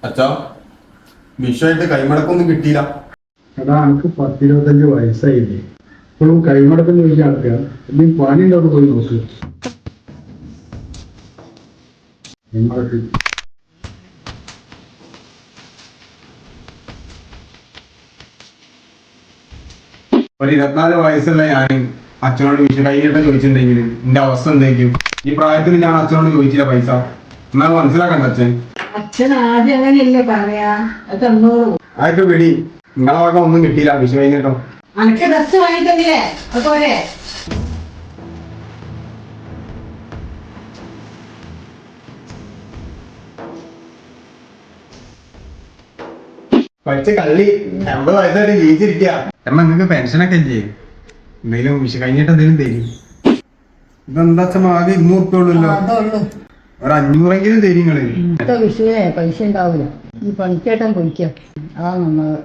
അച്ഛാ വിഷയമായിട്ട് കൈമടക്കൊന്നും കിട്ടിയില്ല. എടാ എനിക്ക് 10-25 വയസ്സായില്ലേ, ഇപ്പോഴും കൈമടക്കം ചോദിക്കാൻ നടക്കുക. എന്തെങ്കിലും പണി ഉണ്ടോ പോയി നോക്ക്. കൈമടക്ക് ഒരു 24 വയസ്സുള്ള ഞാൻ അച്ഛനോട് വിഷ കൈയിട്ട് ചോദിച്ചിട്ടുണ്ടെങ്കിൽ എന്റെ അവസ്ഥ എന്തായിരിക്കും? ഈ പ്രായത്തിൽ ഞാൻ അച്ഛനോട് ചോദിച്ചില്ല പൈസ. എന്നാൽ മനസ്സിലാക്കണ്ട അച്ഛൻ. അച്ഛൻ ആദ്യം അങ്ങനെയല്ലേ പറയാ, അത് തന്നോളൂ. ആയിട്ട് പിടി, നിങ്ങളെ വക ഒന്നും കിട്ടിയില്ല വിഷ കഴിഞ്ഞിട്ടോ. അനക്ക് ഡ്രസ് വാങ്ങിത്തന്നില്ലേ, അതുപോലെ പഠിച്ച കള്ളി 80 വയസ്സായിട്ട് ജീവിച്ചിരിക്കുക. കാരണം നിങ്ങൾക്ക് പെൻഷനൊക്കെ ഇല്ലേ? എന്തെങ്കിലും വിഷ കഴിഞ്ഞിട്ട് എന്തെങ്കിലും തരും. ഇതെന്താ അച്ഛൻ ആകെ 200 ഉറുപ്പ്യ ഉള്ളല്ലോ. അതുള്ളൂ. ഒരു 500 തരും നിങ്ങള്. വിഷുവിനെ പൈസ ഉണ്ടാവില്ല. ഈ പണിക്കേട്ടൻ പൊയ്ക്കാം, അതാ നന്നാവ്.